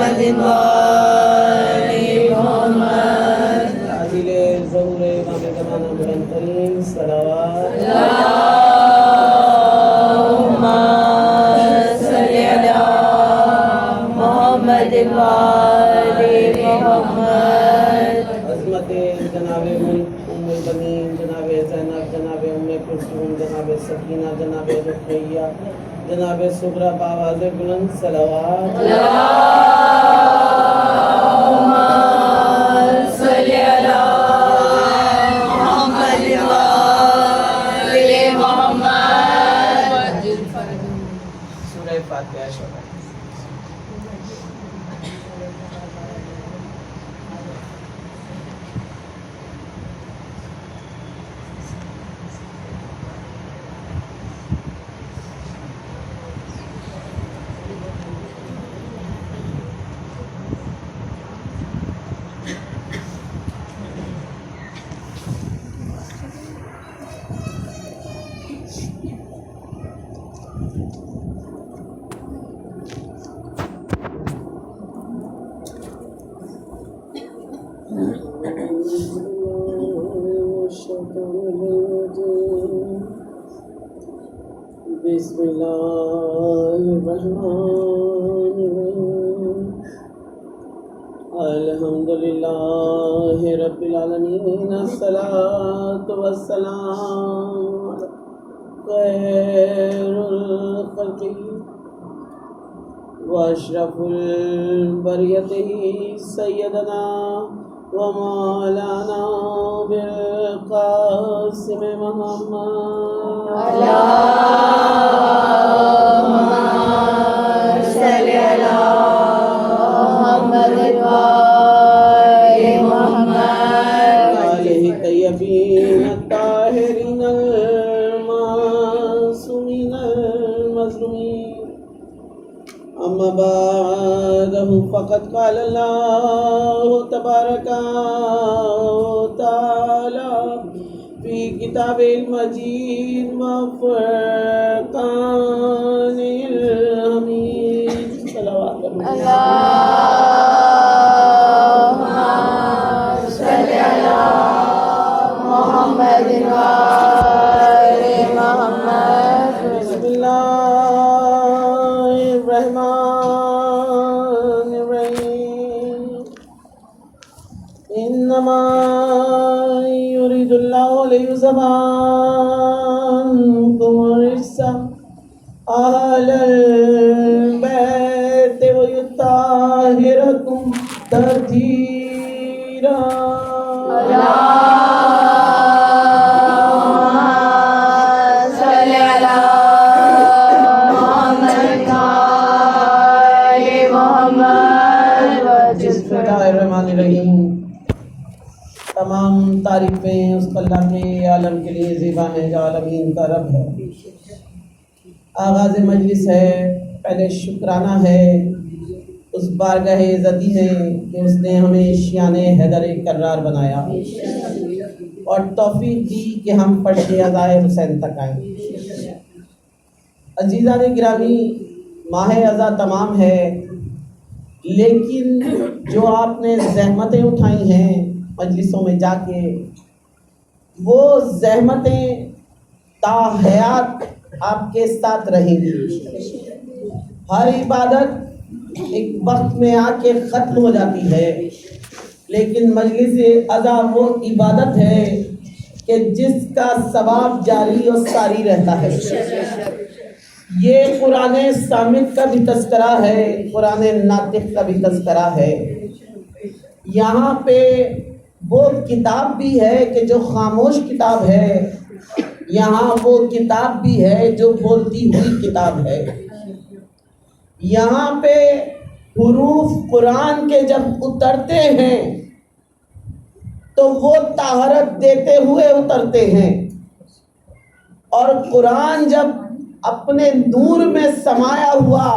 محمد وآل محمد عادل ظہور امام زمانہ بلند ترین صلوات اللہم صلی علی محمد وآل محمد عظمت جناب ام البنین جناب زینب جناب ام کلثوم جناب سکینہ جناب رقیہ جناب صغرا بآواز بلند صلوات اللہم صلی علی محمد وآل محمد سورہ فاتحہ شروع بسم اللہ الرحمن الرحیم الحمدللہ رب العالمین الصلاۃ والسلام خیر الخلق واشرف البریۃ سیدنا ومولانا بالقاسم محمد اللہم صلی علی محمد وآل محمد آلہ طیبین الطاہرین المعصومین المظلومین اما بعد فقد قال اللہ تبارک وتعالی فی کتاب المجید وفرقان الحمید صلوات اللہم صلی علی محمد وآل محمد بسم اللہ الرحمن الرحیم انما يريد الله ليذهب عنكم الرجس أهل البيت ويطهركم تطهيرا اللہم صلی علی محمد وآل محمد بسم اللہ الرحمن الرحیم تمام تعریفیں اس اللہ کے عالم کے لیے زیبا ہیں جو عالمین کا رب ہے۔ آغاز مجلس ہے، پہلے شکرانہ ہے اس بارگاہ عزتی میں کہ اس نے ہمیں شیان حیدر کرار بنایا اور توفیق دی کہ ہم فرش عزائے حسین تک آئیں۔ عزیزان گرامی، ماہ عزا تمام ہے، لیکن جو آپ نے زحمتیں اٹھائی ہیں مجلسوں میں جا کے، وہ زحمتیں تا حیات آپ کے ساتھ رہیں گی۔ ہر عبادت ایک وقت میں آ کے ختم ہو جاتی ہے، لیکن مجلس عزا وہ عبادت ہے کہ جس کا ثواب جاری اور ساری رہتا ہے۔ یہ قرآن صامت کا بھی تذکرہ ہے، قرآن ناطق کا بھی تذکرہ ہے۔ یہاں پہ وہ کتاب بھی ہے کہ جو خاموش کتاب ہے، یہاں وہ کتاب بھی ہے جو بولتی ہوئی کتاب ہے۔ یہاں پہ حروف قرآن کے جب اترتے ہیں تو وہ طہارت دیتے ہوئے اترتے ہیں، اور قرآن جب اپنے نور میں سمایا ہوا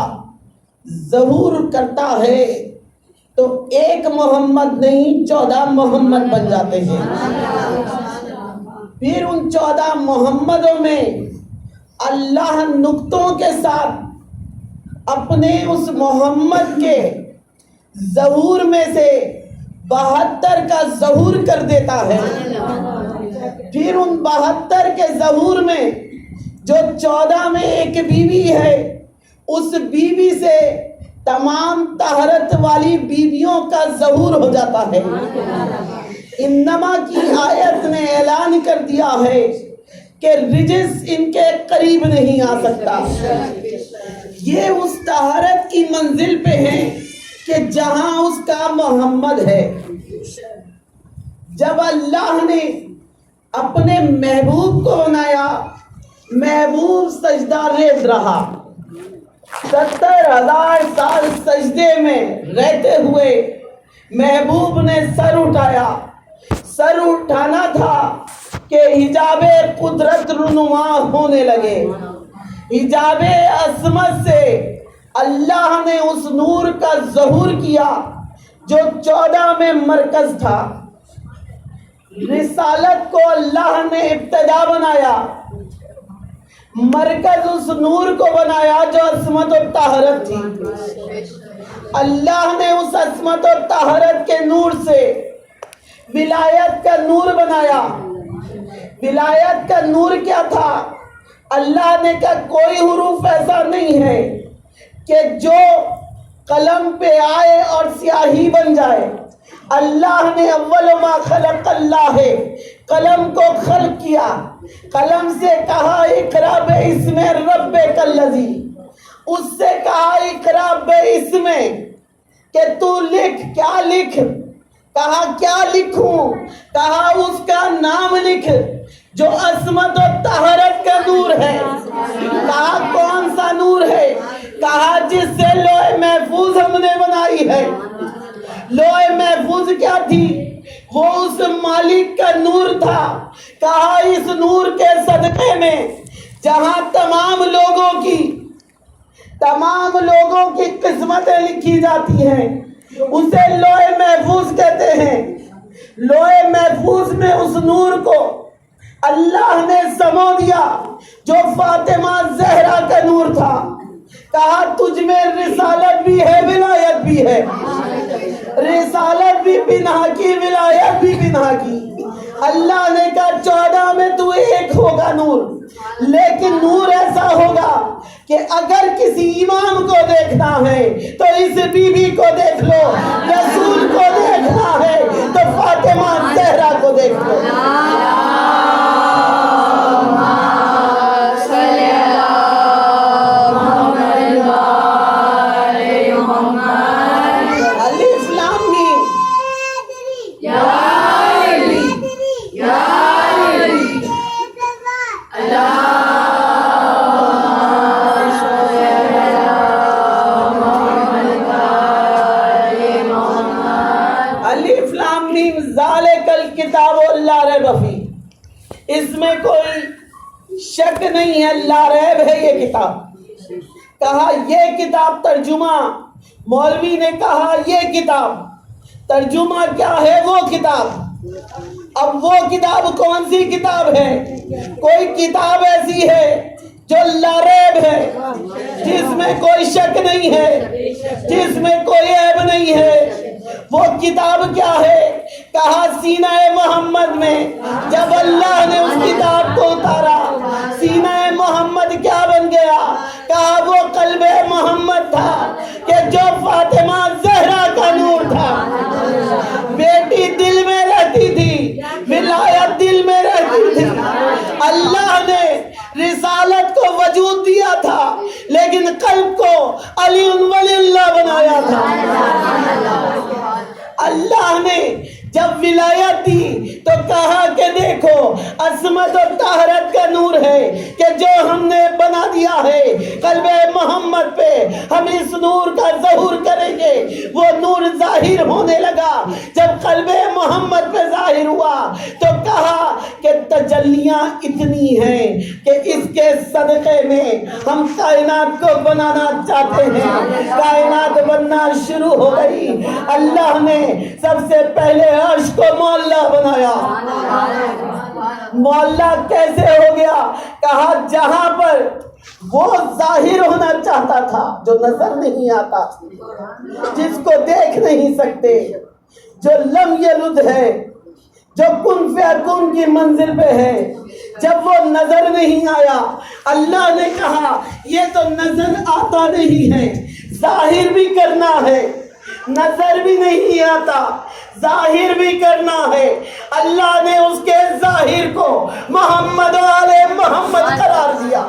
ظہور کرتا ہے تو ایک محمد نہیں 14 محمد بن جاتے ہیں۔ پھر ان 14 محمدوں میں اللہ نقطوں کے ساتھ اپنے اس محمد کے ظہور میں سے 72 کا ظہور کر دیتا ہے. پھر ان 72 کے ظہور میں جو 14 میں ایک بیوی ہے، اس بیوی سے تمام طہارت والی بیویوں کا ظہور ہو جاتا ہے. انما کی آیت نے اعلان کر دیا ہے کہ رجس ان کے قریب نہیں آ سکتا. یہ اس طہارت کی منزل پہ ہیں کہ جہاں اس کا محمد ہے. جب اللہ نے اپنے محبوب کو بنایا، محبوب سجدہ ریز رہا. 70,000 سال سجدے میں رہتے ہوئے محبوب نے سر اٹھایا. سر اٹھانا تھا کہ حجاب قدرت رونما ہونے لگے. حجاب عصمت سے اللہ نے اس نور کا ظہور کیا جو 14 میں مرکز تھا. رسالت کو اللہ نے ابتدا بنایا، مرکز اس نور کو بنایا جو عصمت و طہارت تھی. اللہ نے اس عصمت و طہارت کے نور سے ولایت کا نور بنایا. ولایت کا نور کیا تھا؟ اللہ نے کہا کوئی حروف ایسا نہیں ہے کہ جو قلم پہ آئے اور سیاہی بن جائے. اللہ نے اول ما خلق اللہ ہے، قلم کو خلق کیا. قلم سے کہا اقرا باسم ربک الذی، اس سے کہا اقرا باسم کہ تو لکھ. کیا لکھ؟ کہا کیا لکھوں؟ کہا اس کا نام لکھ جو عصمت و طہارت کا نور ہے. کہا کون سا نور ہے؟ کہا جس سے لوح محفوظ ہم نے بنائی ہے. لوح محفوظ کیا تھی؟ وہ اس مالک کا نور تھا. کہا اس نور کے صدقے میں جہاں تمام لوگوں کی قسمتیں لکھی جاتی ہیں، اسے لوح محفوظ کہتے ہیں. لوح محفوظ میں اس نور کو اللہ نے سمو دیا جو فاطمہ زہرا کا نور تھا. کہا تجھ میں رسالت بھی ہے، ولایت بھی ہے. رسالت بھی پنہا کی، ولایت بھی پنہا کی. اللہ نے کہا 14 میں تو ایک ہوگا نور، لیکن نور ایسا ہوگا کہ اگر کسی امام کو دیکھنا ہے تو اس بی بی کو دیکھ لو، رسول کو دیکھنا ہے تو فاطمہ زہرا کو دیکھ لو. اس میں کوئی شک نہیں ہے، لا ریب ہے یہ کتاب. کہا یہ کتاب ترجمہ، مولوی نے کہا یہ کتاب ترجمہ کیا ہے؟ وہ کتاب. اب وہ کتاب کون سی کتاب ہے؟ کوئی کتاب ایسی ہے جو لا ریب ہے، جس میں کوئی شک نہیں ہے، جس میں کوئی عیب نہیں ہے. وہ کتاب کیا ہے؟ کہا سینہ محمد میں جب اللہ نے اس کتاب کو اتارا، سینہ محمد کیا بن گیا؟ کہا وہ قلب محمد تھا کہ جو فاطمہ زہرا کا نور تھا. بیٹی دل میں رہتی تھی، ولایت دل میں رہتی تھی. اللہ نے رسالت کو وجود دیا تھا لیکن قلب کو علی ولی اللہ بنایا تھا. اللہ نے جب ولایت دی تو کہا کہ دیکھو عصمت و طہارت کا نور ہے کہ جو ہم نے بنا دیا ہے قلب محمد پہ، ہم اس نور کا ظہور کریں گے. وہ نور ظاہر ہونے لگا. جب قلب محمد پہ ظاہر ہوا تو کہا کہ تجلیاں اتنی ہیں کہ اس کے صدقے میں ہم کائنات کو بنانا چاہتے ہیں. کائنات بننا شروع ہو گئی. اللہ نے سب سے پہلے عرش کو معلّہ بنایا. معلّہ کیسے ہو گیا؟ کہا جہاں پر وہ ظاہر ہونا چاہتا تھا جو نظر نہیں آتا، جس کو دیکھ نہیں سکتے، جو لم یلد ہے، جو کن فیکون کی منزل پہ ہے. جب وہ نظر نہیں آیا، اللہ نے کہا یہ تو نظر آتا نہیں ہے، ظاہر بھی کرنا ہے. نظر بھی نہیں آتا، ظاہر بھی کرنا ہے. اللہ نے اس کے ظاہر کو محمد و آل محمد قرار دیا.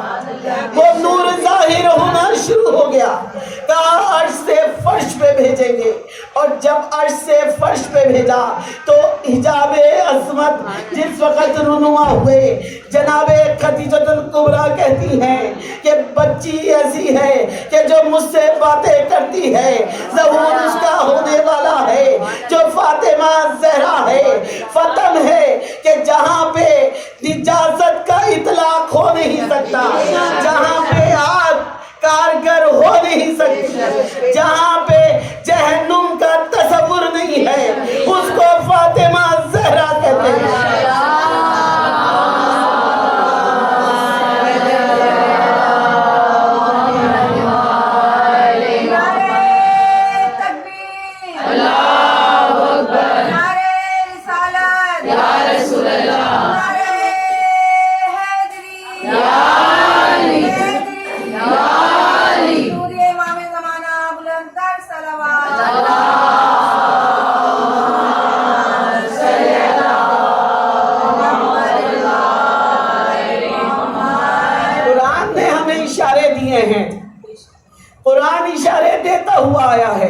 وہ نور ظاہر ہونا شروع ہو گیا. کہا عرش سے فرش پہ بھیجیں گے، اور جب عرش سے فرش پہ بھیجا تو حجاب عصمت جس وقت رونما ہوئے، جناب خدیجۃ الکبریٰ کہتی ہیں کہ بچی ایسی ہے کہ جو مجھ سے باتیں کرتی ہے، ظہور اس کا ہونے والا ہے، جو فاطمہ زہرا ہے. فتن ہے کہ جہاں پہ نجاست کا اطلاق ہو نہیں سکتا، جہاں پہ آگ کارگر ہو نہیں سکتی، جہاں پہ جہنم کا تصور نہیں ہے، اس کو فاطمہ زہرا کہتے ہیں. قرآن اشارے دیتا ہوا آیا ہے.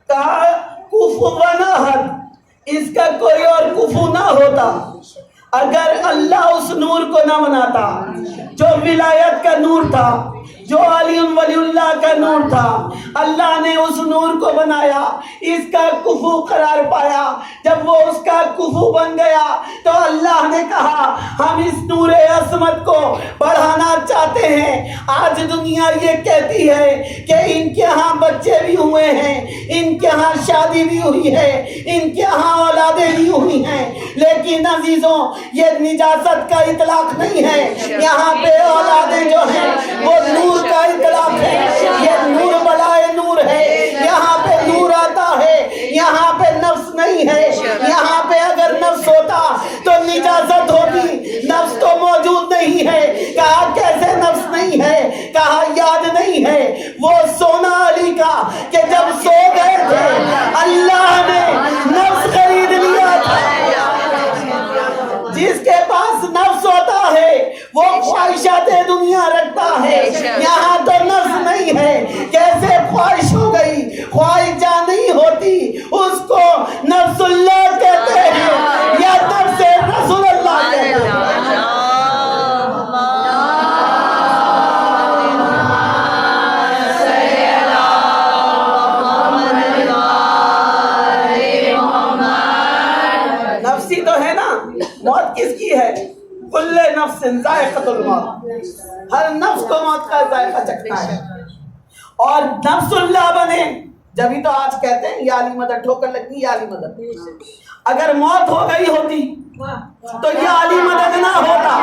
کہا کفوا احد، اس کا کوئی اور کفو نہ ہوتا اگر اللہ اس نور کو نہ مناتا جو ولایت کا نور تھا، جو علی ولی اللہ کا نور تھا. اللہ نے اس نور کو بنایا، اس کا کفو قرار پایا. جب وہ اس کا کفو بن گیا تو اللہ نے کہا ہم اس نور عصمت کو بڑھانا چاہتے ہیں. آج دنیا یہ کہتی ہے کہ ان کے ہاں بچے بھی ہوئے ہیں، ان کے ہاں شادی بھی ہوئی ہے، ان کے ہاں اولادیں بھی ہوئی ہیں، لیکن عزیزوں یہ نجاست کا اطلاق نہیں ہے. یہاں پہ اولادیں جو ہیں وہ نور کا اطلاق ہے. یہ نور بلائے نور ہے. یہاں پہ نور آتا ہے، یہاں پہ نفس نہیں ہے. یہاں پہ اگر نفس ہوتا تو نجاست ہوتی، نفس تو موجود نہیں ہے. کہا کیسے نفس نہیں ہے؟ کہا یاد نہیں ہے وہ سونا علی کا کہ جب سو گئے تھے اللہ نے نفس خرید لیا تھا. جس کے پاس نفس ہوتا ہے وہ خواہشات دنیا رکھتا ہے. یہاں تو نفس نہیں ہے، کیسے خواہش ہو گئی؟ خواہش جہاں نہیں ہوتی اس کو نفس اللہ کہتے ہیں یا نفس رسول اللہ کہتے ہیں. نفسی تو ہے نا، موت کس کی ہے؟ کل نفس ذائقۃ الموت، ہر نفس کو موت کا ذائقہ چکھنا ہے. اور نفس اللہ بنے جبھی تو آج کہتے ہیں یا علی مدد، ٹھوکر لگتی یا علی مدد. اگر موت ہو گئی ہوتی تو یا علی مدد نہ ہوتا.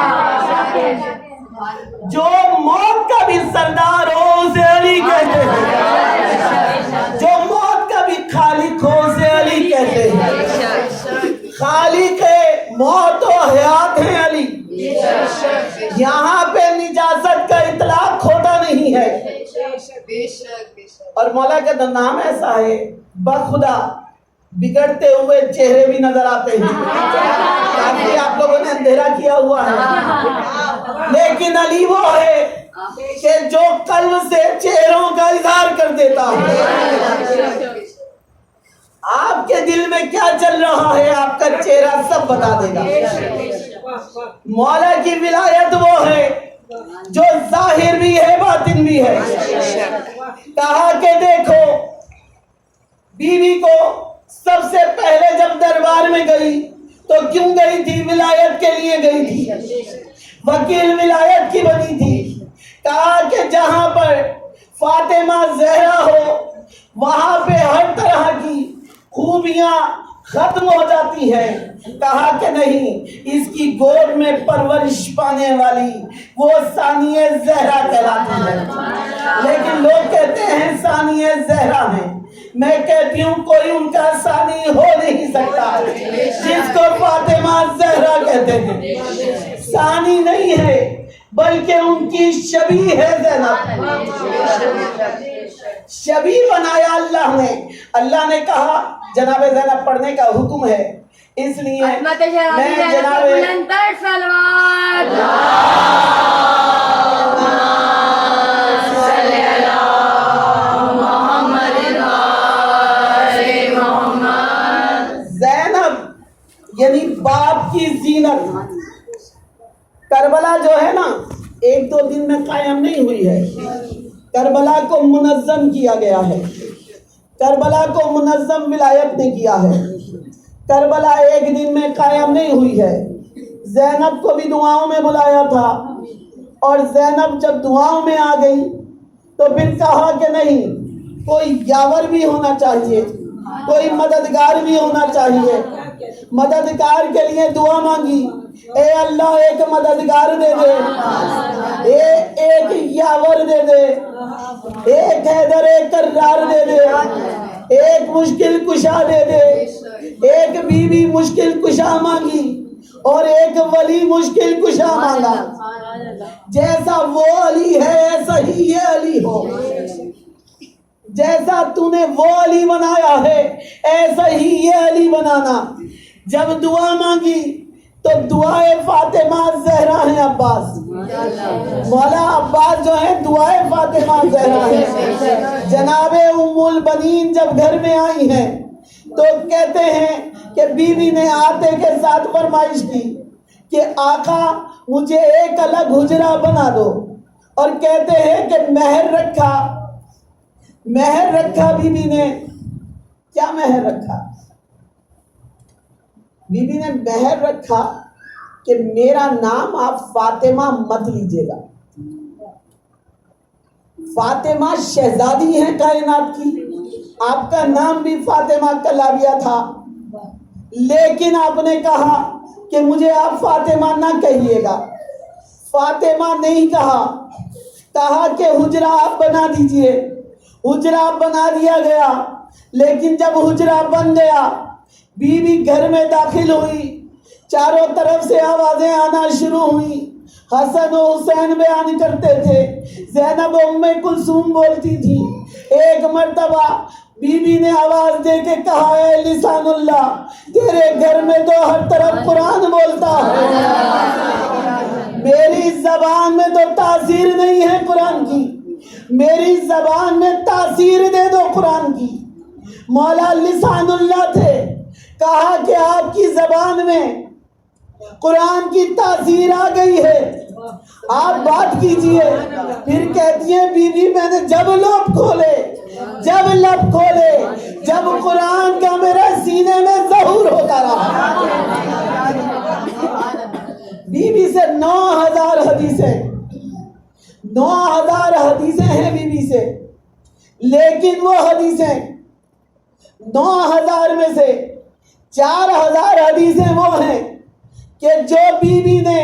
جو موت کا بھی سردار ہو اسے علی کہتے ہیں، جو موت کا بھی خالق ہو اسے علی کہتے ہیں. خالق موت و حیات ہیں علی. یہاں پہ نجاست کا اطلاق ہوتا نہیں ہے. اور مولا کا نام ایسا ہے بخدا بگڑتے ہوئے چہرے بھی نظر آتے ہیں. کافی آپ لوگوں نے اندھیرا کیا ہوا ہے، لیکن علی وہ ہے کہ جو قلب سے چہروں کا اظہار کر دیتا ہے. آپ کے دل میں کیا چل رہا ہے آپ کا چہرہ سب بتا دے گا. مولا کی ولایت وہ ہے جو ظاہر بھی ہے باطن بھی ہے. کہا کہ دیکھو بیوی کو سب سے پہلے جب دربار میں گئی تو کیوں گئی تھی؟ ولایت کے لیے گئی تھی، وکیل ولایت کی بنی تھی. کہا کہ جہاں پر فاطمہ زہرا ہو وہاں پہ ہر طرح کی خوبیاں ختم ہو جاتی ہے. کہا کہ نہیں، اس کی گود میں پرورش پانے والی وہ ثانیہ زہرا کہلاتی ہے. لیکن لوگ کہتے ہیں ثانیہ زہرا ہیں. میں کہتی ہوں کوئی ان کا ثانی ہو نہیں سکتا جس کو فاطمہ زہرا کہتے ہیں. ثانی نہیں ہے بلکہ ان کی شبیہ ہے زینب. شبیہ بنایا اللہ نے. اللہ نے کہا جناب زینب پڑھنے کا حکم ہے، اس لیے میں جناب زینب یعنی باپ کی زینت. کربلا جو ہے نا ایک دو دن میں قائم نہیں ہوئی ہے. کربلا کو منظم کیا گیا ہے. کربلا کو منظم ولایت نے کیا ہے. کربلا ایک دن میں قائم نہیں ہوئی ہے. زینب کو بھی دعاؤں میں بلایا تھا، اور زینب جب دعاؤں میں آ گئی تو پھر کہا کہ نہیں، کوئی یاور بھی ہونا چاہیے، کوئی مددگار بھی ہونا چاہیے. مددگار کے لیے دعا مانگی، اے اللہ ایک مددگار دے دے، ایک یاور دے دے، ایک حیدر کرار دے دے، ایک مشکل کشا دے دے. ایک بیوی مشکل کشا مانگی اور ایک ولی مشکل کشا مانگا. جیسا وہ علی ہے ایسا ہی یہ علی ہو. جیسا تو نے وہ علی بنایا ہے ایسا ہی یہ علی بنانا. جب دعا مانگی تو دعائے فاطمہ زہرا ہیں. عباس مولا عباس جو ہے دعائے فاطمہ زہرا ہیں. جناب ام البنین جب گھر میں آئی ہیں تو کہتے ہیں کہ بیوی نے آتے کے ساتھ فرمائش کی کہ آقا مجھے ایک الگ حجرہ بنا دو، اور کہتے ہیں کہ مہر رکھا بیوی نے. کیا مہر رکھا؟ بیوی نے مہر رکھا کہ میرا نام آپ فاطمہ مت لیجیے گا. فاطمہ شہزادی ہیں کائنات کی، آپ کا نام بھی فاطمہ کلابیہ تھا، لیکن آپ نے کہا کہ مجھے آپ فاطمہ نہ کہیے گا. فاطمہ نہیں کہا کہ حجرہ آپ بنا دیجئے. حجرہ بنا دیا گیا. لیکن جب حجرہ بن گیا، بیوی گھر میں داخل ہوئی، چاروں طرف سے آوازیں آنا شروع ہوئی. حسن و حسین بیان کرتے تھے، زینب ام کلثوم بولتی تھی. ایک مرتبہ بیوی نے آواز دے کے کہا، اے لسان اللہ، تیرے گھر میں تو ہر طرف قرآن بولتا ہے، میری زبان میں تو تاثیر نہیں ہے قرآن کی، میری زبان میں تاثیر دے دو قرآن کی. مولا لسان اللہ تھے. کہا کہ آپ کی زبان میں قرآن کی تاثیر آ گئی ہے، آپ بات کیجئے. پھر کہتی ہیں بیوی میں نے جب لب کھولے جب قرآن کا میرے سینے میں ظہور ہوتا رہا. بیوی سے 9000 حدیثیں ہیں بیوی سے. لیکن وہ حدیثیں 9000 میں سے 4000 حدیثیں وہ ہیں کہ جو بیوی نے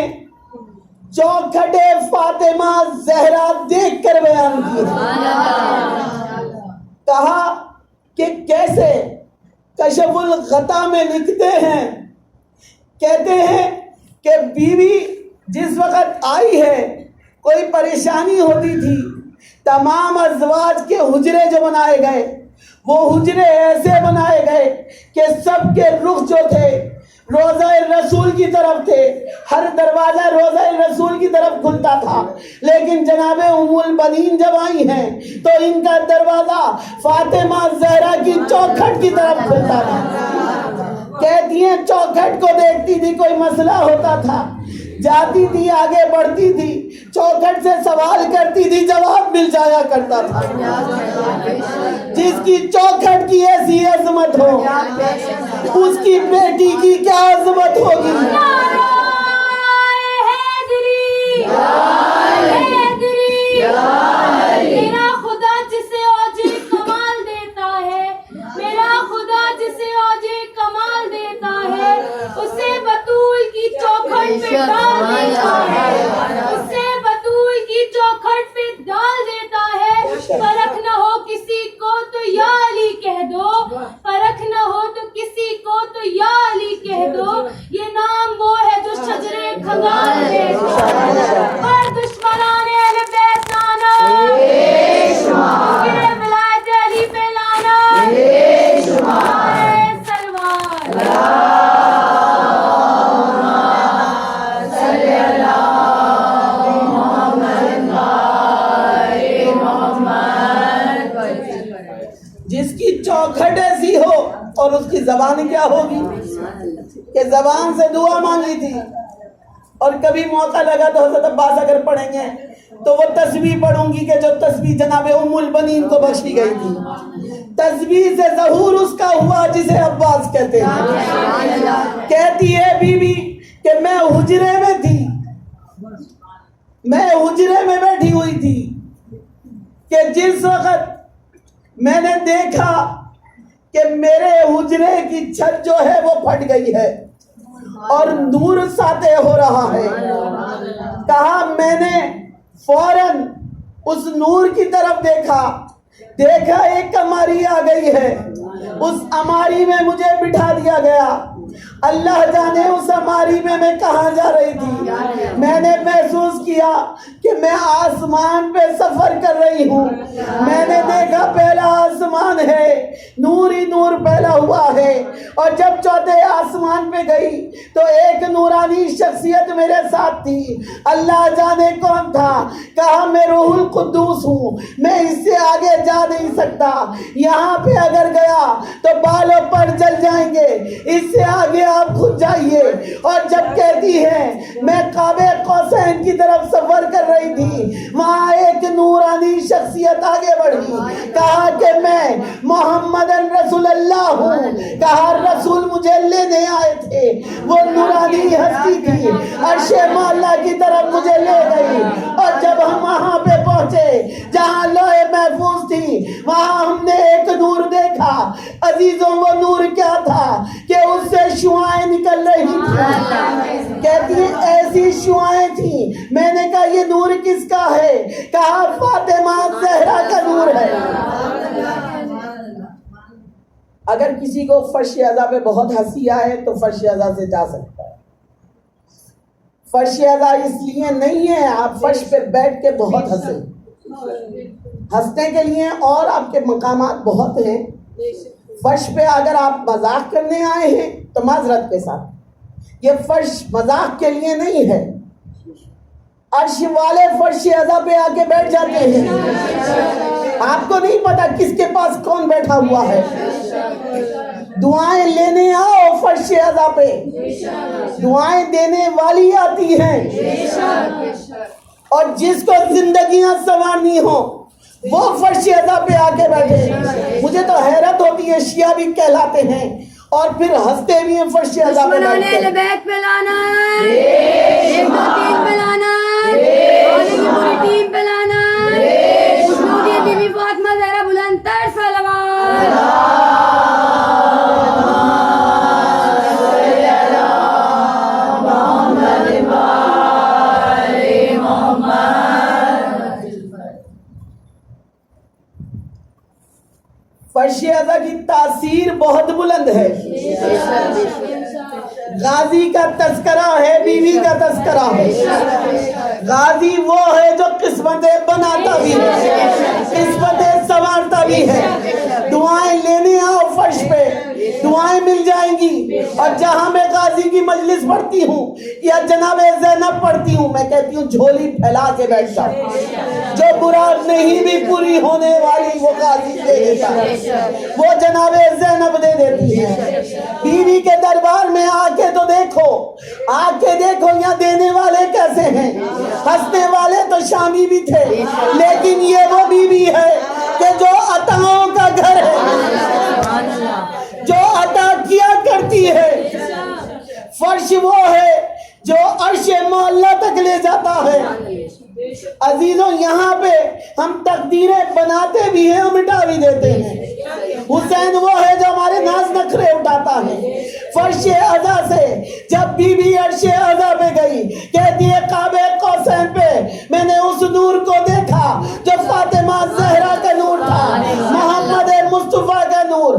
چوکھٹے فاطمہ زہرا دیکھ کر بیان کی. کہا کہ کیسے؟ کشف الغطا میں لکھتے ہیں، کہتے ہیں کہ بیوی جس وقت آئی ہے کوئی پریشانی ہوتی تھی. تمام ازواج کے حجرے جو بنائے گئے وہ حجرے ایسے بنائے گئے کہ سب کے رخ جو تھے روضہ رسول کی طرف تھے. ہر دروازہ روضہ رسول کی طرف کھلتا تھا. لیکن جناب ام البنین جب آئی ہیں تو ان کا دروازہ فاطمہ زہرا کی چوکھٹ کی طرف کھلتا تھا. کہتی ہیں چوکھٹ کو دیکھتی تھی، کوئی مسئلہ ہوتا تھا جاتی تھی، آگے بڑھتی تھی، چوکھٹ سے سوال کرتی تھی، جواب مل جایا کرتا تھا. جس کی چوکھٹ کی ایسی عظمت ہو اس کی بیٹی کی کیا عظمت ہوگی. میرا خدا جسے اوجے کمال دیتا ہے، میرا خدا جسے اوجے کمال فرق نہ ہو تو کسی کو تو یا علی کہہ دو، یہ نام وہ ہے جو شجرے کھنگال ہے، پر دشمنان اہل بیت لانا، گرے ولایت علی پہ لانا، نعرہ سلوات۔ جس کی چوکھٹ ایسی ہو اور اس کی زبان کیا ہوگی کہ زبان سے دعا مانگی تھی، اور کبھی موقع لگا تو حضرت عباس اگر پڑھیں گے تو وہ تسبیح پڑھوں گی کہ جو تسبیح جناب ام البنین کو بخشی گئی تھی، تسبیح سے ظہور اس کا ہوا جسے عباس کہتے ہیں۔ کہتی ہے بی بی کہ میں حجرے میں تھی، میں حجرے میں بیٹھی ہوئی تھی کہ جس وقت میں نے دیکھا کہ میرے حجرے کی چھت جو ہے وہ پھٹ گئی ہے اور نور ساطع ہو رہا ہے، کہا میں نے فوراً اس نور کی طرف دیکھا ایک اماری آ گئی ہے، اس اماری میں مجھے بٹھا دیا گیا، اللہ جانے اس اماری میں کہاں جا رہی تھی، میں نے محسوس کیا کہ میں آسمان پہ سفر کر رہی ہوں، میں نے دیکھا پہلا آسمان ہے، نور ہی نور پھیلا ہوا ہے، اور جب چوتھے آسمان پہ گئی تو ایک نورانی شخصیت میرے ساتھ تھی، اللہ جانے کون تھا، کہا میں روح القدوس ہوں، میں اس سے آگے جا نہیں سکتا، یہاں پہ اگر گیا تو بال و پر جل جائیں گے، اس سے آگے آپ خود جائیے۔ اور جب کہتی ہے میں قاب قوسین کی طرف سفر کر رہی تھی، وہاں ایک نورانی شخصیت آگے بڑھی، کہا کہ میں محمد رسول اللہ ہوں، کہا رسول مجھے لینے آئے تھے، وہ نورانی ہستی تھی، عرش مولا کی طرف مجھے لے گئی، اور جب ہم وہاں پہ پہنچے جہاں لوح محفوظ تھی، وہاں ہم نے ایک نور دیکھا، عزیزوں وہ نور کیا تھا کہ اس سے شعاعیں نکل رہی تھی، کہتی ہیں ایسی شعاعیں تھیں، میں نے کہا یہ نور کس کا ہے، کہا فاطمہ زہرا کا نور ہے۔ اگر کسی کو فرش اعضا پہ بہت ہنسی آئے تو فرش اعضا سے جا سکتا ہے، فرش اعضا اس لیے نہیں ہے آپ فرش پہ بیٹھ کے بہت ہنسیں، ہنسنے کے لیے اور آپ کے مقامات بہت ہیں، فرش پہ اگر آپ مذاق کرنے آئے ہیں تو معذرت کے ساتھ، یہ فرش مذاق کے لیے نہیں ہے، عرش والے فرش اعضا پہ آ کے بیٹھ جاتے ہیں، آپ کو نہیں پتا کس کے پاس کون بیٹھا ہوا ہے، دعائیں لینے آؤ فرش اعضا پہ، دعائیں دینے والی آتی ہیں، اور جس کو زندگیاں سنوارنی ہو وہ فرش اعضا پہ آ کے بیٹھے۔ مجھے تو حیرت ہوتی ہے، شیعہ بھی کہلاتے ہیں اور پھر ہنستے بھی ہیں فرش اعضا پہ بیٹھ کے۔ دشمنان بیت پہ لانا ہے، ایک دو تین پہ لانا ہے، آنے کی پوری ٹیم پہ لانا ہے، خوشنودی بی بی فاطمہ زہرا بلند تر صلوات۔ فرش اعضا کی تاثیر بہت بلند ہے، غازی کا تذکرہ ہے، بیوی کا تذکرہ ہے، غازی وہ ہے جو قسمتیں بناتا بھی ہے، قسمتیں سنوارتا بھی ہے۔ دعائیں لینے آؤ فرش پہ، دعائیں مل جائیں گی، اور جہاں میں غازی کی مجلس پڑھتی ہوں یا جناب زینب پڑھتی ہوں، میں کہتی ہوں جھولی پھیلا کے بیٹھ جاؤ، جو مراد نہیں بھی پوری ہونے والی وہ غازی دے دیتا ہے، وہ جناب زینب دے دیتی ہے۔ بیوی کے دربار میں آ کے تو دیکھو، آ کے دیکھو یہاں دینے والے کیسے ہیں، ہنسنے والے تو شامی بھی تھے، لیکن یہ وہ بیوی ہے کہ جو عطاؤں کا گھر ہے، جو عطا کیا کرتی ہے، فرش وہ ہے جو عرش مولا تک لے جاتا ہے۔ عزیزوں یہاں پہ ہم تقدیریں بناتے بھی ہیں اور مٹا بھی دیتے ہیں۔ حسین وہ ہے جو ہمارے ناز نخرے اٹھاتا ہے۔ فرش اعضا سے جب بی بی عرش اعضا پہ گئی، کہتی ہے قاب قوسین پہ میں نے اس نور کو دیکھا جو فاطمہ زہرا کا نور تھا، محمد مصطفیٰ کا نور،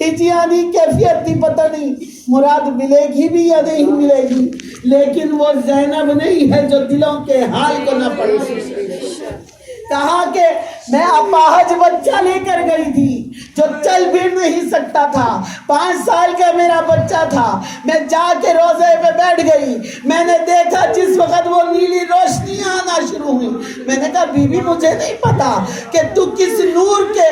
ہجیانی کیفیت تھی، پتہ نہیں مراد ملے گی بھی یا نہیں ملے گی، لیکن وہ زینب نہیں ہے جو دلوں کے حال کو نہ پڑھی۔ کہا کہ میں اپاہج بچہ لے کر گئی تھی جو چل پھر نہیں سکتا تھا، 5 سال کا میرا بچہ تھا، میں جا کے روضے پہ بیٹھ گئی، میں نے دیکھا جس وقت وہ نیلی روشنیاں آنا شروع ہوئی، میں نے کہا بی بی مجھے نہیں پتا کہ تو کس نور کے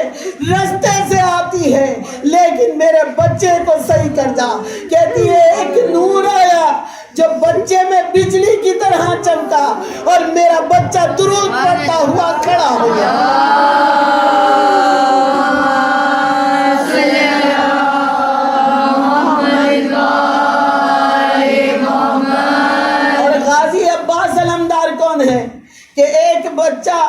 رستے سے آتی ہے، لیکن میرے بچے کو صحیح کر جا۔ کہتی ہے ایک نور آیا جو بچے میں بجلی کی طرح چمکا اور میرا بچہ درود پڑھتا ہوا کھڑا ہو گیا۔ اور غازی عباس علمدار کون ہے کہ ایک بچہ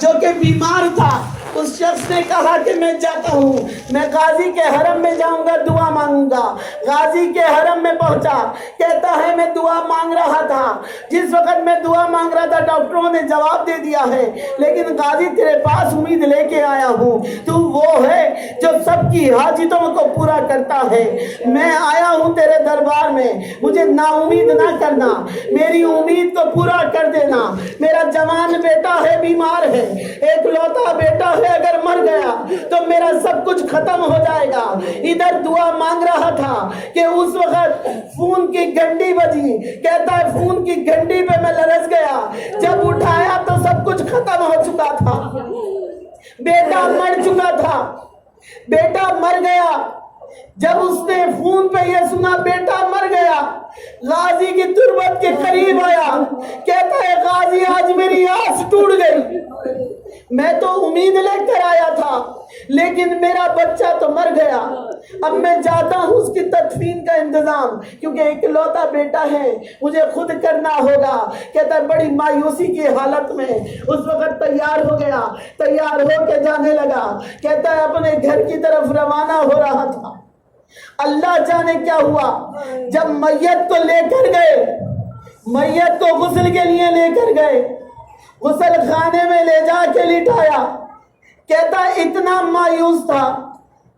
جو کہ بیمار تھا، اس شخص نے کہا کہ میں جاتا ہوں، میں غازی کے حرم میں جاؤں گا، دعا مانگوں گا۔ غازی کے حرم میں پہنچا، کہتا ہے میں دعا مانگ رہا تھا، جس وقت میں دعا مانگ رہا تھا ڈاکٹروں نے جواب دے دیا ہے، لیکن غازی تیرے پاس امید لے کے آیا ہوں، تو وہ ہے جو سب کی حاجتوں کو پورا کرتا ہے۔ میں آیا ہوں تیرے دربار میں، مجھے نا امید نہ کرنا، میری امید کو پورا کر دینا۔ میرا جوان بیٹا ہے، بیمار ہے، ایک لوتا بیٹا ہے، اگر مر گیا تو میرا سب کچھ ختم ہو جائے گا۔ ادھر دعا مانگ رہا تھا کہ اس وقت فون کی گھنٹی بجی، کہتا ہے فون کی گھنٹی پہ میں لرز گیا، جب اٹھایا تو سب کچھ ختم ہو چکا تھا، بیٹا مر چکا تھا، بیٹا مر گیا۔ جب اس نے فون پہ یہ سنا بیٹا مر گیا، غازی کی تربت کے قریب آیا، کہتا ہے غازی آج میری آس ٹوٹ گئی، میں تو امید لے کر آیا تھا لیکن میرا بچہ تو مر گیا، اب میں جاتا ہوں اس کی تدفین کا انتظام، کیونکہ ایک لوتا بیٹا ہے، مجھے خود کرنا ہوگا۔ کہتا ہے بڑی مایوسی کی حالت میں اس وقت تیار ہو گیا، تیار ہو کے جانے لگا، کہتا ہے اپنے گھر کی طرف روانہ ہو رہا تھا، اللہ جانے کیا ہوا، جب میت کو لے کر گئے، میت کو غسل کے لیے لے کر گئے، غسل خانے میں لے جا کے لٹایا، کہتا اتنا مایوس تھا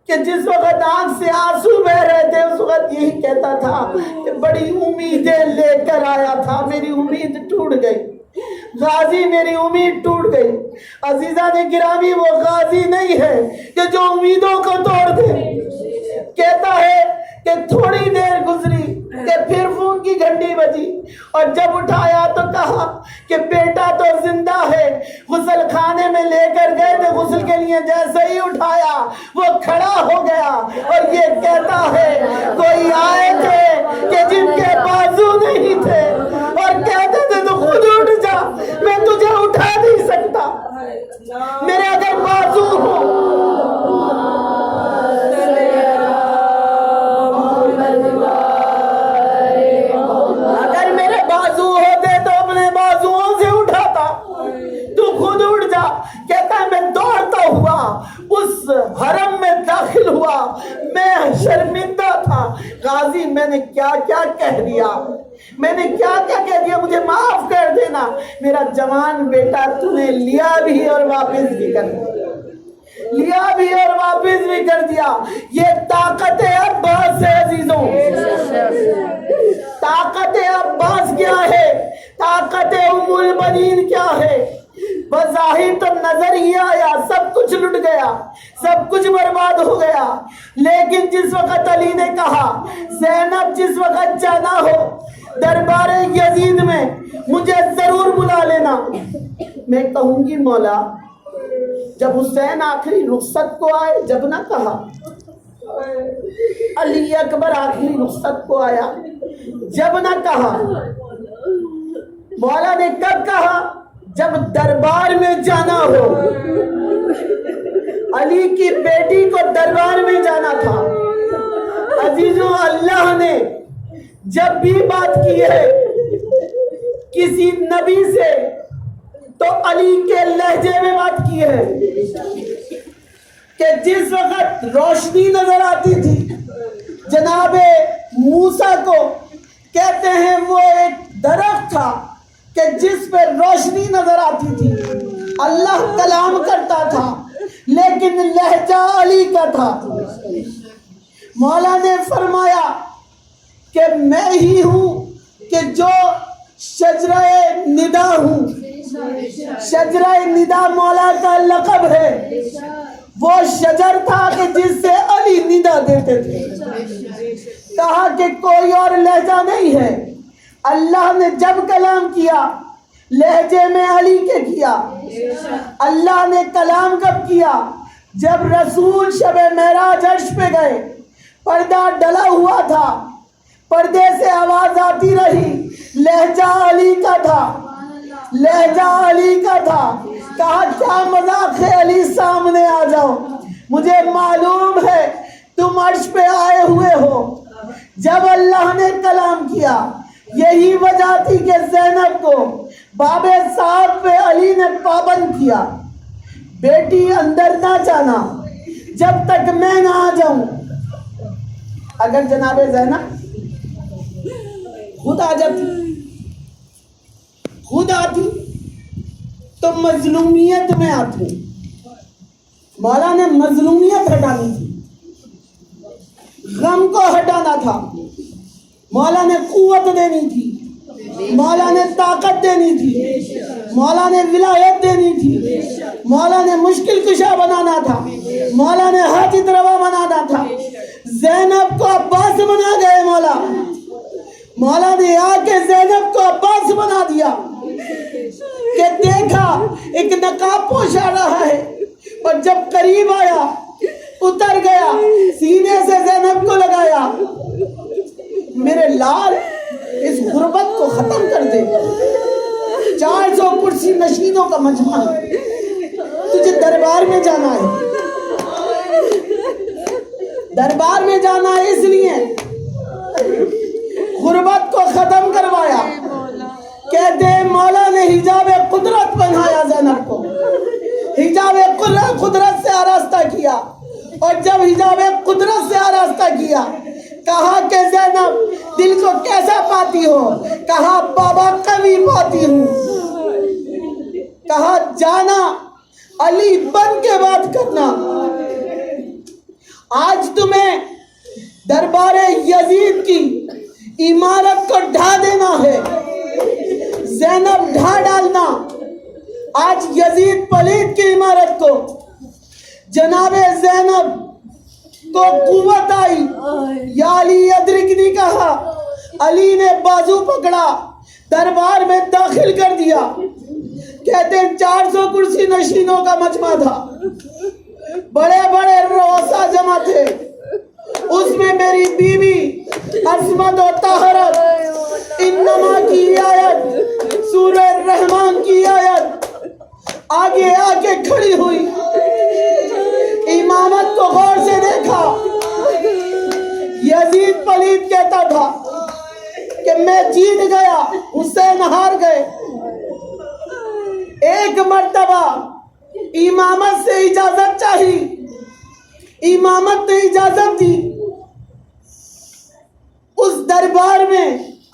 کہ جس وقت آنکھ سے آنسو بہ رہے تھے اس وقت یہی کہتا تھا کہ بڑی امیدیں لے کر آیا تھا، میری امید ٹوٹ گئی، غازی میری امید ٹوٹ گئی۔ عزیزان گرامی، وہ غازی نہیں ہے کہ جو امیدوں کو توڑ دے۔ کہتا ہے کہ تھوڑی دیر گزری کہ پھر فون کی گھنٹی بجی، اور جب اٹھایا تو کہا کہ بیٹا تو زندہ ہے، غسل خانے میں لے کر گئے تھے، غسل کے لیے جیسے ہی اٹھایا وہ کھڑا ہو گیا، اور یہ کہتا ہے کوئی آئے تھے کہ جن کے بازو نہیں تھے اور کہتے تھے تو خود اٹھ جا، میں تجھے اٹھا نہیں سکتا، میرے اگر بازو ہوں، اگر میرے بازو ہوتے تو اپنے بازوؤں سے اٹھاتا، تو خود اٹھ جا۔ کہتا ہے میں دوڑتا ہوا اس حرم میں داخل ہوا، میں شرمندہ تھا، غازی میں نے کیا کیا کہہ دیا، میں نے کیا کیا کہہ دیا، مجھے معاف کر دینا، میرا جوان بیٹا تو نے لیا بھی اور واپس بھی کر دیا، لیا بھی اور واپس بھی کر دیا۔ یہ طاقت عباس ہے عزیزوں، طاقت عباس کیا ہے، طاقت ام البنین کیا ہے۔ بظاہر تو نظر ہی آیا سب کچھ لٹ گیا، سب کچھ برباد ہو گیا، لیکن جس وقت علی نے کہا زینب جس وقت جانا ہو دربار یزید میں مجھے ضرور بلا لینا، میں کہوں گی مولا جب حسین آخری رخصت کو آئے، جب نہ کہا علی اکبر آخری رخصت کو آیا، جب نہ کہا، مولا نے کب کہا، جب دربار میں جانا ہو، علی کی بیٹی کو دربار میں جانا تھا۔ عزیزوں اللہ نے جب بھی بات کی ہے کسی نبی سے تو علی کے لہجے میں بات کی ہے کہ جس وقت روشنی نظر آتی تھی جناب موسیٰ کو، کہتے ہیں وہ ایک درخت تھا کہ جس پہ روشنی نظر آتی تھی، اللہ کلام کرتا تھا لیکن لہجہ علی کا تھا۔ مولا نے فرمایا کہ میں ہی ہوں کہ جو شجرہ ندا ہوں. شجرہ ندا مولا کا لقب ہے. وہ شجر تھا کہ جس سے علی ندا دیتے تھے. کہا کہ کوئی اور لہجہ نہیں ہے. اللہ نے جب کلام کیا لہجے میں علی کے کیا. اللہ نے کلام کب کیا؟ جب رسول شب معراج عرش پہ گئے. پردہ ڈلا ہوا تھا, پردے سے آواز آتی رہی, لہجہ علی کا تھا, لہجہ علی کا تھا. کہا کیا مذاق ہے علی, سامنے آ جاؤ, مجھے معلوم ہے تم عرش پہ آئے ہوئے ہو. جب اللہ نے کلام کیا, یہی وجہ تھی کہ زینب کو باب صاحب پہ علی نے پابند کیا. بیٹی اندر نہ جانا جب تک میں نہ آ جاؤں. اگر جناب زینب خود آ جاتی, خود آتی تو مظلومیت میں آتی. مولا نے مظلومیت ہٹانی تھی, غم کو ہٹانا تھا. مولا نے قوت دینی تھی, مولا نے طاقت دینی تھی, مولا نے ولایت دینی تھی, مولا نے مشکل کشا بنانا تھا, مولا نے حاجت روا بنانا تھا. زینب کو عباس بنا گئے مولا. مولا نے آ کے زینب کو عباس بنا دیا کہ دیکھا ایک نقاب پوش آ رہا ہے, اور جب قریب آیا اتر گیا, سینے سے زینب کو لگایا. میرے لال اس غربت کو ختم کر دے. 400 کرسی نشینوں کا مجمع ہے, تجھے دربار میں جانا ہے, دربار میں جانا ہے. اس لیے غربت کو ختم کروایا. کہتے ہیں مولا نے حجاب قدرت بنایا زینب کو, حجاب قدرت سے آراستہ کیا. اور جب حجاب قدرت سے آراستہ کیا, کہا کہ زینب دل کو کیسا پاتی ہو؟ کہا بابا قوی پاتی ہوں. کہا جانا علی بن کے بات کرنا. آج تمہیں دربار یزید کی عمارت کو ڈھا دینا ہے, زینب ڈھا ڈالنا. آج یزید پلید کی عمارت کو, جناب زینب کو قوت آئی. یا علی ادرکنی کہا, علی نے بازو پکڑا, دربار میں داخل کر دیا. کہتے ہیں 400 کرسی نشینوں کا مجمع تھا, بڑے بڑے روسا جمع تھے. اس میں میری بیوی عصمت و طہارت, انما کی آیت, سورہ رحمان کی آیت آگے آ کے کھڑی ہوئی. امامت کو غور سے دیکھا. یزید پلید کہتا تھا کہ میں جیت گیا, حسین ہار گئے. ایک مرتبہ امامت سے اجازت چاہی, امامت نے اجازت دی. اس دربار میں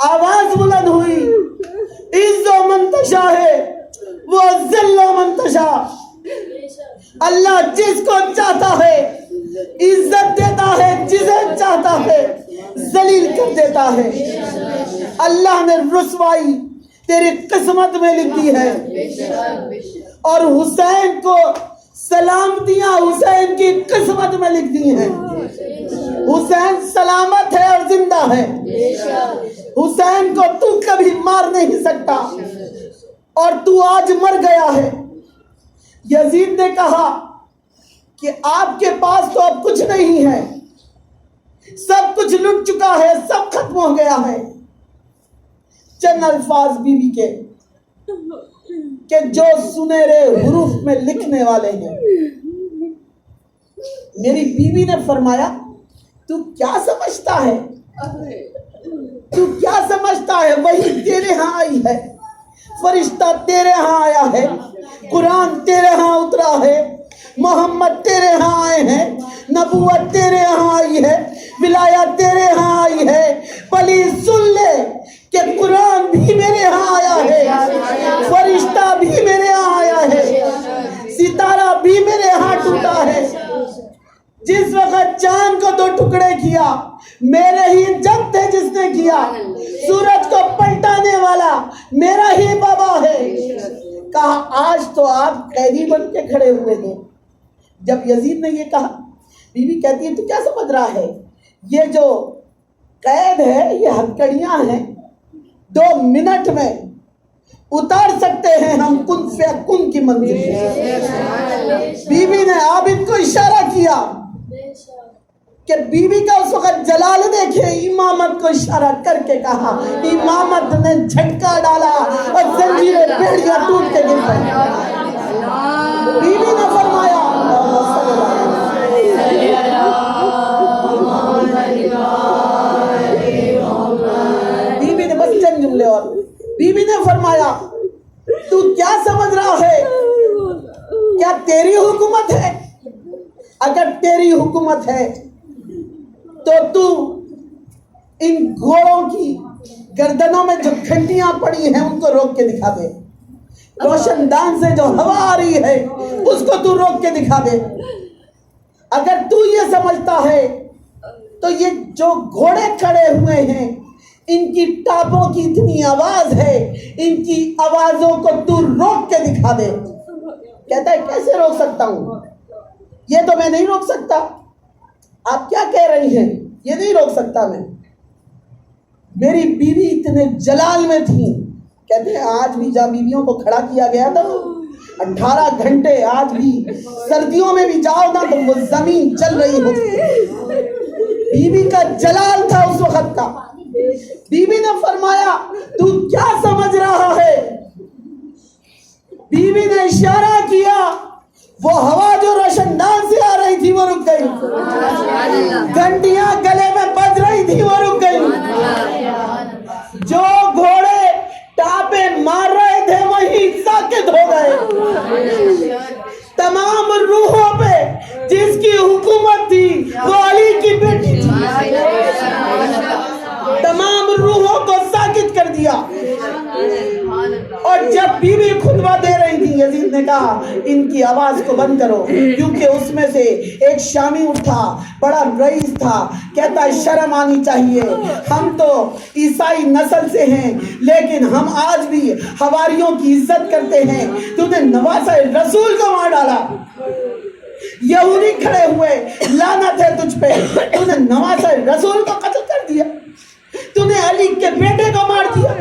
آواز بلند ہوئی, عز و منتشا ہے وہ ذل و منتشا. اللہ جس کو چاہتا ہے عزت دیتا ہے, جسے چاہتا ہے ذلیل کر دیتا ہے. اللہ نے رسوائی تیری قسمت میں لکھ دی ہے, اور حسین کو سلامتیاں حسین کی قسمت میں لکھ دی ہیں. حسین سلامت ہے اور زندہ ہے. حسین کو تو کبھی مار نہیں سکتا, اور تو آج مر گیا ہے. یزید نے کہا کہ آپ کے پاس تو اب کچھ نہیں ہے, سب کچھ لٹ چکا ہے, سب ختم ہو گیا ہے. چند الفاظ بیوی کے کہ جو سنہرے حروف میں لکھنے والے ہیں. میری بیوی نے فرمایا تو کیا سمجھتا ہے, تو کیا سمجھتا ہے, وہی تیرے ہاں آئی ہے, فرشتہ تیرے ہاں آیا ہے, قرآن تیرے ہاں اترا ہے, محمد تیرے ہاں آئے ہیں, نبوت تیرے ہاں آئی ہے, ولایت تیرے ہاں آئی ہے. پلیز سن لے کہ قرآن بھی میرے ہاں آیا ہے, فرشتہ بھی میرے ہاں آیا ہے, ستارہ بھی میرے ہاں ٹوٹا ہے. جس وقت چاند کو 2 ٹکڑے کیا میرے ہی جب تھے جس نے کیا، سورج کو پلٹانے والا میرا ہی بابا ہے۔ کہا آج تو آپ قیدی بن کے کھڑے ہوئے ہیں۔ جب یزید نے یہ کہا، بی بی کہتی ہے تو کیا سمجھ رہا ہے، یہ جو قید ہے یہ ہتھکڑیاں ہیں، 2 منٹ میں اتار سکتے ہیں ہم کن فیکن کی منزل سے۔ بی بی نے عابد کو اشارہ کیا کہ بی بی کا اس وقت جلال دیکھے، امامت کو اشارہ کر کے کہا، امامت نے جھٹکا ڈالا اور زنجیریں بیڑیاں ٹوٹ کے گر پڑی۔ بی بی نے فرمایا بی بی نے بس چند جملے اور بی بی نے فرمایا تو کیا سمجھ رہا ہے، کیا تیری حکومت ہے؟ اگر تیری حکومت ہے تو ان گھوڑوں کی گردنوں میں جو گھنٹیاں پڑی ہیں ان کو روک کے دکھا دے، روشن دان سے جو ہوا آ رہی ہے اس کو تو روک کے دکھا دے۔ اگر تو یہ سمجھتا ہے تو یہ جو گھوڑے کھڑے ہوئے ہیں ان کی ٹاپوں کی اتنی آواز ہے، ان کی آوازوں کو تو روک کے دکھا دے۔ کہتا ہے کیسے روک سکتا ہوں، یہ تو میں نہیں روک سکتا۔ آپ کیا کہہ رہی ہیں، یہ نہیں روک سکتا میں۔ میری بیوی اتنے جلال میں تھی، کہتے ہیں آج بھی جہاں بیویوں کو کھڑا کیا گیا تھا 18 گھنٹے، آج بھی سردیوں میں بھی جاؤ نا تو وہ زمین چل رہی ہوتی۔ بیوی کا جلال تھا اس وقت کا۔ بیوی نے فرمایا تو کیا سمجھ رہا ہے؟ بیوی نے اشارہ کیا، وہ ہوا جو روشن دان سے آ رہی تھی وہ رک گئی، گھنٹیاں گلے میں بج رہی تھی وہ رک گئی، جو گھوڑے ٹاپے مار رہے تھے وہی ساکت ہو گئے۔ تمام روحوں پہ جس کی حکومت تھی وہ علی کی بیٹی تھی، تمام روحوں کو ساکت کر دیا۔ اور جب بیوی خطبہ دے رہی تھی یزید نے کہا ان کی آواز کو بند کرو، کیونکہ اس میں سے ایک شامی اٹھا، بڑا رئیس تھا، کہتا ہے شرم آنی چاہیے، ہم تو عیسائی نسل سے ہیں لیکن ہم آج بھی حواریوں کی عزت کرتے ہیں، تو نے نواسہ رسول کو مار ڈالا۔ یہودی کھڑے ہوئے، لعنت ہے تجھ پہ، تو نے نواسہ رسول کو قتل کر دیا، تو نے علی کے بیٹے کو مار دیا۔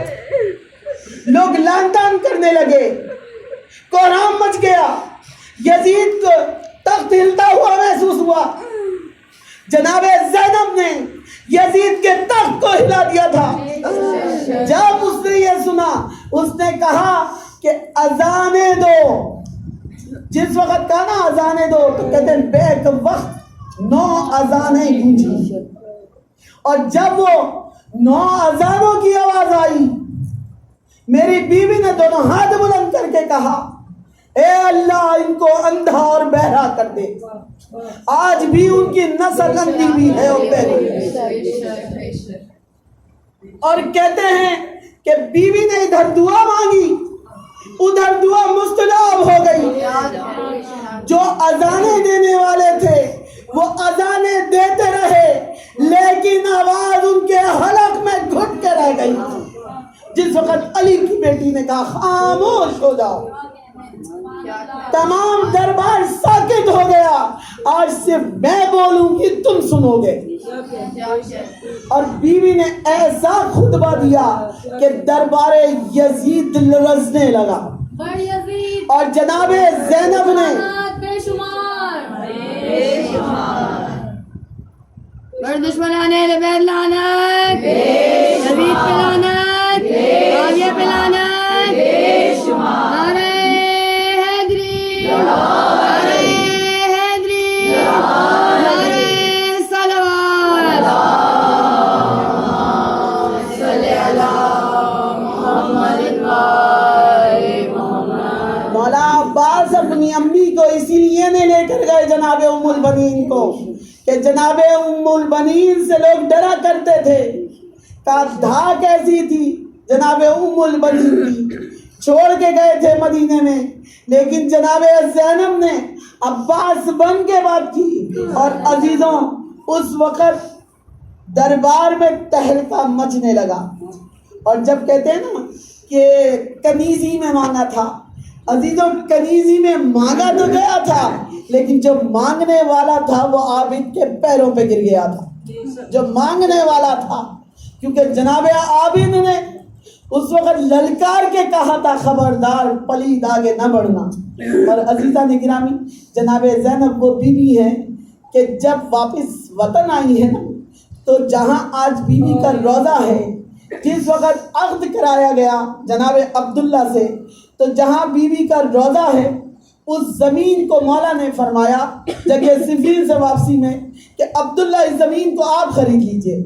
لوگ لعن طعن کرنے لگے، کوہرام مچ گیا، یزید کو تخت ہلتا ہوا محسوس ہوا۔ جناب زینب نے یزید کے تخت کو ہلا دیا تھا۔ جب اس نے یہ سنا اس نے کہا کہ اذانیں دو، جس وقت کہا نا اذانیں دو تو کہتے ہیں بیک وقت 9 اذانیں گونجی، اور جب وہ 9 اذانوں کی آواز آئی میری بیوی نے دونوں ہاتھ بلند کر کے کہا اے اللہ ان کو اندھا اور بہرا کر دے، آج بھی ان کی نسل اندھی بھی ہے اور بہری۔ اور کہتے ہیں کہ بیوی نے ادھر دعا مانگی ادھر دعا مستجاب ہو گئی۔ جو اذانیں دینے والے تھے وہ اذانیں دیتے رہے لیکن آواز ان کے حلق میں گھٹ کے رہ گئی۔ جس وقت علی کی بیٹی نے کہا خاموش ہو جاؤ، تمام دربار ساکت ہو گیا، آج صرف میں بولوں گی تم سنو گے۔ اور بیوی نے ایسا خطبہ دیا کہ دربار یزید لرزنے لگا، اور جناب زینب نے دشمنان اہل بیت لعنت، یزید پہ لعنت، معاویہ پہ لعنت، نعرہ حیدری، نعرہ حیدری، نعرہ صلوات۔ مولا عباس اپنی امی کو اسی لیے نہیں لے کر گئے جناب ام البنین کو کہ جناب ام البنین سے لوگ ڈرا کرتے تھے، کا دھاک ایسی تھی جناب ام البنین کی، چھوڑ کے گئے تھے مدینے میں، لیکن جناب زینب نے عباس بن کے بات کی۔ اور عزیزوں اس وقت دربار میں تہلکہ مچنے لگا. اور جب کہتے ہیں نا کہ کنیزی میں مانگا تھا، عزیزوں کنیزی میں مانگا تو گیا تھا، لیکن جو مانگنے والا تھا وہ عابد کے پیروں پہ گر گیا تھا. جو مانگنے والا تھا، کیونکہ جناب عابد نے اس وقت للکار کے کہا تھا خبردار پلید آگے نہ بڑھنا. اور عزیزہ گرامی، جناب زینب وہ بیوی ہے کہ جب واپس وطن آئی ہے نا، تو جہاں آج بیوی کا روضہ ہے، جس وقت عقد کرایا گیا جناب عبداللہ سے، تو جہاں بیوی کا روضہ ہے اس زمین کو مولا نے فرمایا جگہ صفین سے واپسی میں کہ عبداللہ اس زمین کو آپ خرید لیجئے.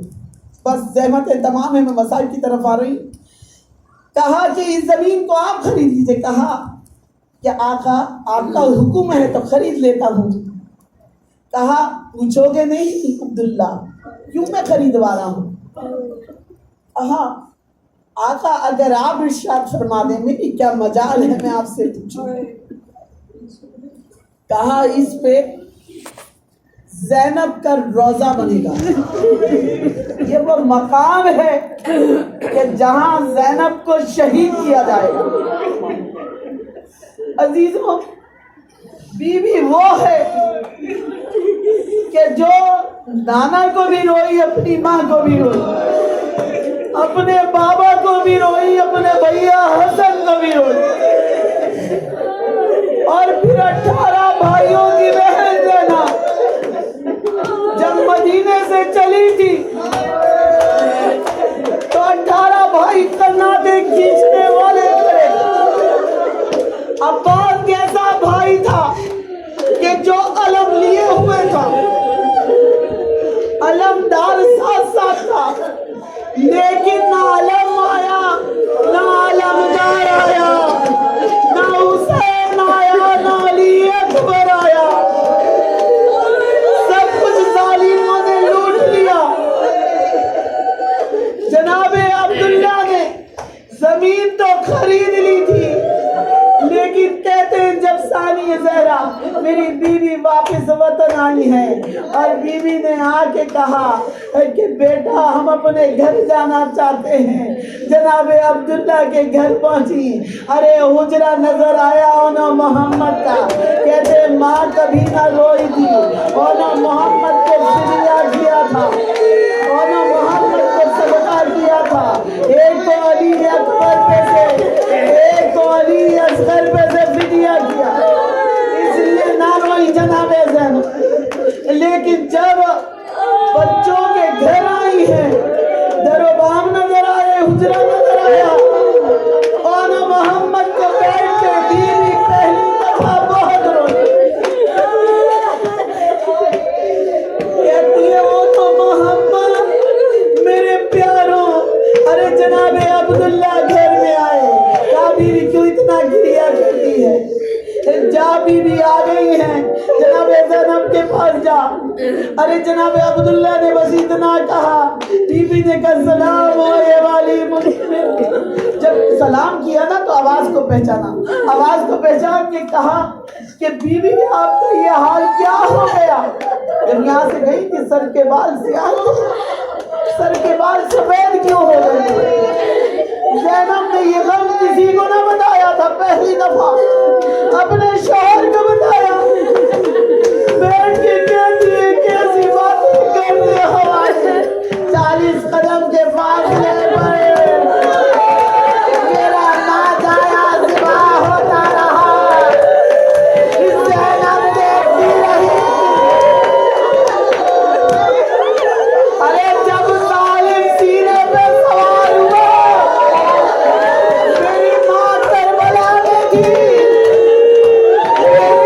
بس زحمتیں تمام ہیں، میں مسائل کی طرف آ رہی. کہا کہ اس زمین کو آپ خرید لیجئے. کہا کہ آقا آپ کا حکم ہے تو خرید لیتا ہوں. کہا پوچھو گے نہیں عبداللہ کیوں میں خریدوا رہا ہوں؟ کہا آقا اگر آپ ارشاد فرما دیں میری کیا مجال ہے میں آپ سے پوچھوں. کہا اس پہ زینب کا روضہ بنے گا. یہ وہ مقام ہے کہ جہاں زینب کو شہید کیا جائے گا. عزیزوں بیوی وہ ہے کہ جو نانا کو بھی روئی، اپنی ماں کو بھی روئی، اپنے بابا کو بھی روئی، اپنے بھیا حسن کو بھی روئی، اور پھر 18 بھائیوں کی بہن دینا جب مدینے سے چلی تھی تو 18 بھائی کناٹے کھینچنے والے تھے. عباس کیسا بھائی تھا کہ جو علم لیے ہوئے تھا، علمدار ساتھ ساتھ تھا، لیکن نہ علم آیا نہ علمدار آیا، نہ حسین آیا نہ علی اکبر آیا. سب کچھ ظالموں نے لوٹ لیا. جناب عبداللہ نے زمین تو خرید لی تھی، لیکن کہتے ہیں جب ثانی زہرا میری بیوی واپس وطن آئی ہے اور بیوی نے آ کے کہا کہ بیٹا ہم اپنے گھر جانا چاہتے ہیں. جناب عبداللہ کے گھر پہنچی، ارے حجرہ نظر آیا اونا محمد کا. کہتے ہیں ماں کبھی نہ روئی تھی، اونا محمد کو فدیہ کیا تھا، اونا محمد کو صدقہ کیا تھا. ایک کو علی اکبر پہ سے، ایک کو علی اصغر پہ سے فدیہ کیا، اس لیے نہ روئی جناب زینب. لیکن جب بچوں کے گھر آئی ہے، در و بام نظر آئے، حجرہ نظر آیا، اونا محمد کو بیٹھ کے بیوی پہلی دفعہ بہت روئی. کہتی ہے اونا محمد میرے پیاروں، ارے جناب عبداللہ گھر میں آئے، کہا بیوی کیوں اتنا گریا کرتی ہے؟ جا بیوی آ گئی ہیں، جناب زینب کے پاس جا. ارے جناب عبداللہ نے بس اتنا کہا، بیوی نے کہا سلام ہو اے والی مسلم. جب سلام کیا نا تو آواز کو پہچانا، آواز کو پہچان کے کہا کہ بیوی آپ کا یہ حال کیا ہو گیا؟ جب یہاں سے گئی کہ سر کے بال سیاہ، سر کے بال سفید کیوں ہو گئے؟ زینب نے یہ غم کسی کو نہ بتایا تھا، پہلی دفعہ اپنے شوہر کو بتایا. بیٹھ کے کہتی ہے کیسی باتیں کرتے ہو، 40 قدم کے فاصلے پر میرا ناجایا ذبح ہوتا رہا. زینب دیکھتی رہی. ارے جب ظالم سینے پہ سوار ہوا، میری ماں کربلا میں تھی، میری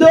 2